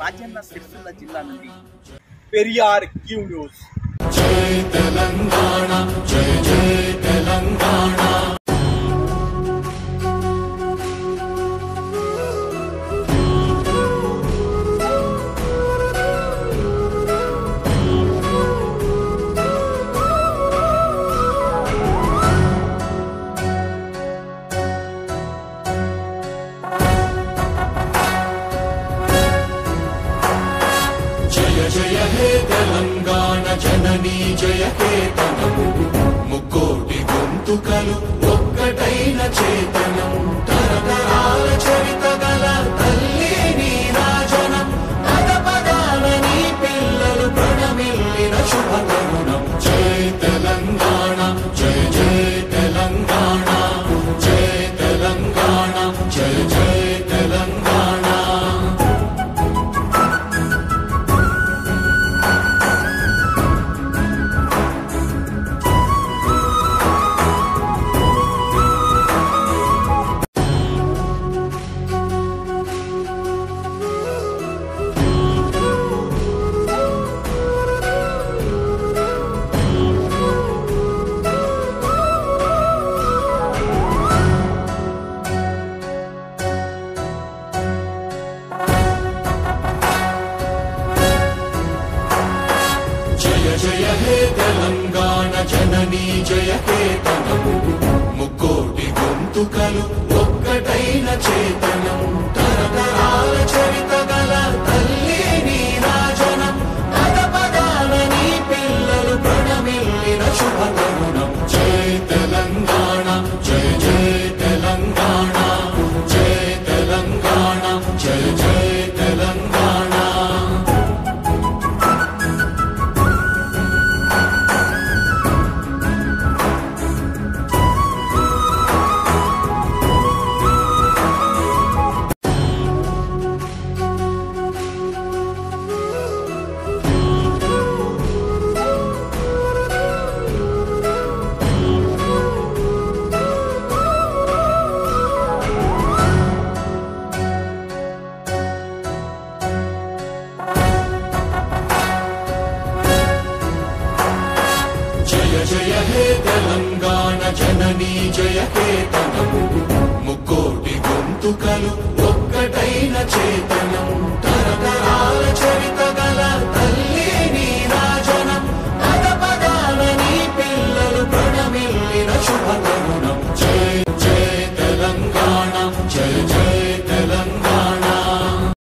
రాజన్న సిరిసిల్ల జిల్లా నుండి Periyar Q news. జై తెలంగాణ, జై జై తెలంగాణ. జయ హే తెలంగాణ జననీ జయ కేతనం, ముక్కోటి గొంతుకలు ఒక్కటైన చేతనం, తరతరాల చరిత గల తల్లి నీరాజనం, పద పదాల నీ పిల్లలు ప్రణమిల్లిన శుభతరుణం. జై తెలంగాణ, జై జై తెలంగాణ, జై తెలంగాణ, జై జై తెలంగాణ. జయ హే తెలంగాణ జననీ జయ కేతనం, ముక్కోటి గొంతుకలు ఒక్కటైన చేతనం, తరతరాల చరిత గల తల్లి నీరాజనం, పద పదాల నీ పిల్లలు ప్రణమిల్లిన శుభతరుణం. జై తెలంగాణ, జై జై తెలంగాణ, జై తెలంగాణ, జై జై తెలంగాణ. జయ హే తెలంగాణ జననీ జయ కేతనం, ముక్కోటి గొంతుకలు